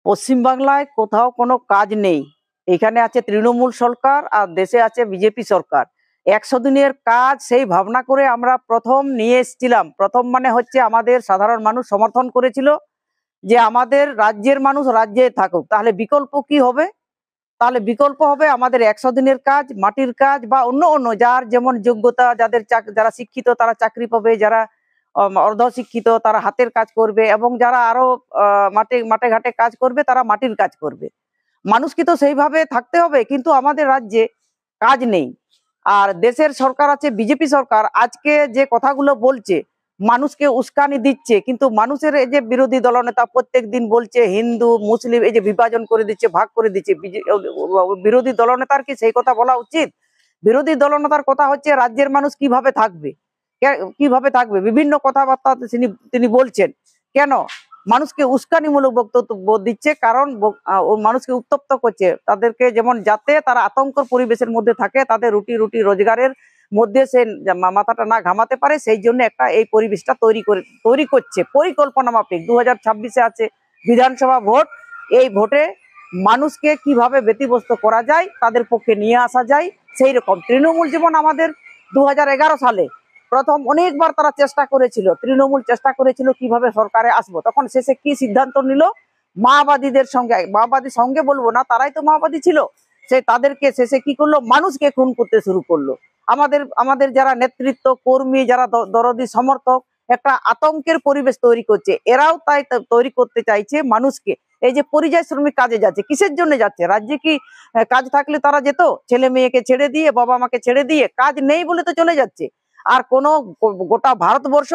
পশ্চিমবাংলায় কোথাও কোনো কাজ নেই। এখানে আছে তৃণমূল সরকার আর দেশে আছে বিজেপি সরকার। ১০০ দিনের কাজ সেই ভাবনা করে আমরা প্রথম নিয়ে এসেছিলাম। প্রথম মানে হচ্ছে আমাদের সাধারণ মানুষ সমর্থন করেছিল যে আমাদের রাজ্যের মানুষ রাজ্যে থাকুক। তাহলে বিকল্প কি হবে? তাহলে বিকল্প হবে আমাদের ১০০ দিনের কাজ, মাটির কাজ বা অন্য অন্য যার যেমন যোগ্যতা, যারা শিক্ষিত তারা চাকরি পাবে, যারা অর্ধ শিক্ষিত তারা হাতের কাজ করবে এবং যারা আরো মাঠে মাঠে ঘাটে কাজ করবে তারা মাটির কাজ করবে। মানুষকে তো সেইভাবে থাকতে হবে, কিন্তু আমাদের রাজ্যে কাজ নেই। আর দেশের সরকার আছে বিজেপি সরকার, আজকে যে কথাগুলো বলছে মানুষকে উস্কানি দিচ্ছে, কিন্তু মানুষের এই যে বিরোধী দলনেতা প্রত্যেক দিন বলছে হিন্দু মুসলিম এই যে বিভাজন করে দিচ্ছে, ভাগ করে দিচ্ছে, বিরোধী দলনেতার কি সেই কথা বলা উচিত? বিরোধী দলনেতার কথা হচ্ছে রাজ্যের মানুষ কিভাবে থাকবে, কিভাবে থাকবে, বিভিন্ন কথাবার্তা তিনি বলছেন। কেন মানুষকে উস্কানিমূলক বক্তব্য দিচ্ছে? কারণ ও মানুষকে উত্তপ্ত করছে, তাদেরকে যেমন যাতে তারা আতঙ্কর পরিবেশের মধ্যে থাকে, তাদের রুটি রুটি রোজগারের মধ্যে সে মাথাটা না ঘামাতে পারে, সেই জন্য একটা এই পরিবেশটা তৈরি করছে পরিকল্পনা মাফিক। 2026-এ আছে বিধানসভা ভোট। এই ভোটে মানুষকে কিভাবে ব্যতিব্যস্ত করা যায়, তাদের পক্ষে নিয়ে আসা যায়, সেই রকম তৃণমূল যেমন আমাদের 2011 সালে প্রথম অনেকবার তারা চেষ্টা করেছিল, তৃণমূল চেষ্টা করেছিল কিভাবে সরকারে আসবো। তখন শেষে কি সিদ্ধান্ত নিল? মাওবাদীদের সঙ্গে, মাওবাদী সঙ্গে বলবো না, তারাই তো মাওবাদী ছিল, সে তাদেরকে শেষে কি করলো? মানুষকে খুন করতে শুরু করলো। আমাদের যারা নেতৃত্ব কর্মী, যারা দরদি সমর্থক, একটা আতঙ্কের পরিবেশ তৈরি করছে। এরাও তাই তৈরি করতে চাইছে মানুষকে। এই যে পরিযায়ী শ্রমিক কাজে যাচ্ছে, কিসের জন্য যাচ্ছে? রাজ্যে কি কাজ থাকলে তারা যেত? ছেলে মেয়েকে ছেড়ে দিয়ে, বাবা মাকে ছেড়ে দিয়ে, কাজ নেই বলে তো চলে যাচ্ছে। আর কোনো গোটা ভারতবর্ষ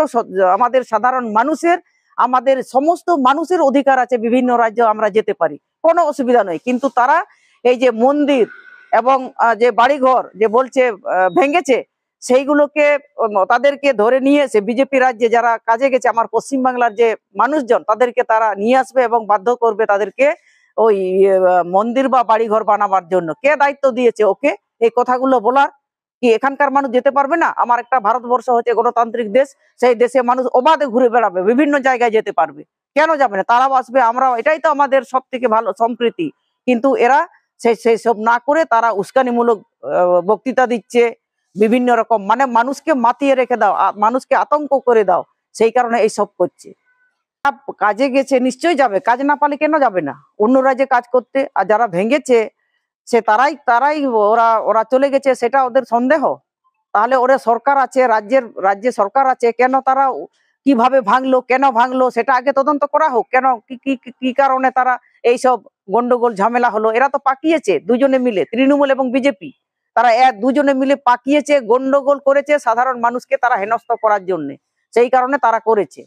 আমাদের সাধারণ মানুষের, আমাদের সমস্ত মানুষের অধিকার আছে, বিভিন্ন রাজ্য আমরা যেতে পারি, কোনো অসুবিধা নয়। কিন্তু তারা এই যে মন্দির এবং যে বাড়িঘর যে বলছে ভেঙেছে, সেইগুলোকে তাদেরকে ধরে নিয়ে এসে বিজেপি রাজ্যে যারা কাজে গেছে, আমার পশ্চিমবাংলার যে মানুষজন, তাদেরকে তারা নিয়ে আসবে এবং বাধ্য করবে তাদেরকে ওই মন্দির বা বাড়িঘর বানাবার জন্য। কে দায়িত্ব দিয়েছে ওকে এই কথাগুলো বলার? কি এখানকার মানুষ যেতে পারবে না? আমার একটা ভারতবর্ষ হচ্ছে গণতান্ত্রিক দেশ, সেই দেশে মানুষ অবাধে ঘুরে বেড়াবে, বিভিন্ন জায়গায় যেতে পারবে, কেন যাবে না? তারাও আসবে, আমরাও, এটাই তো আমাদের সব থেকে ভালো সম্প্রীতি। কিন্তু এরা সেই সব না করে তারা উস্কানিমূলক বক্তৃতা দিচ্ছে, বিভিন্ন রকম, মানে মানুষকে মাতিয়ে রেখে দাও, মানুষকে আতঙ্ক করে দাও, সেই কারণে এইসব করছে। কাজে গেছে নিশ্চয়ই যাবে, কাজ না পালে কেন যাবে না অন্য রাজ্যে কাজ করতে? আর যারা ভেঙেছে সে তারাই তারাই ওরা ওরা চলে গেছে, সেটা ওদের সন্দেহ? তাহলে ওরা সরকার আছে, রাজ্যে সরকার আছে, কেন তারা কিভাবে ভাঙলো, কেন ভাঙলো, সেটা আগে তদন্ত করা হোক। কেন কি কারণে তারা এইসব গন্ডগোল ঝামেলা হলো? এরা তো পাকিয়েছে দুজনে মিলে, তৃণমূল এবং বিজেপি, তারা দুজনে মিলে পাকিয়েছে, গন্ডগোল করেছে, সাধারণ মানুষকে তারা হেনস্থ করার জন্য, সেই কারণে তারা করেছে।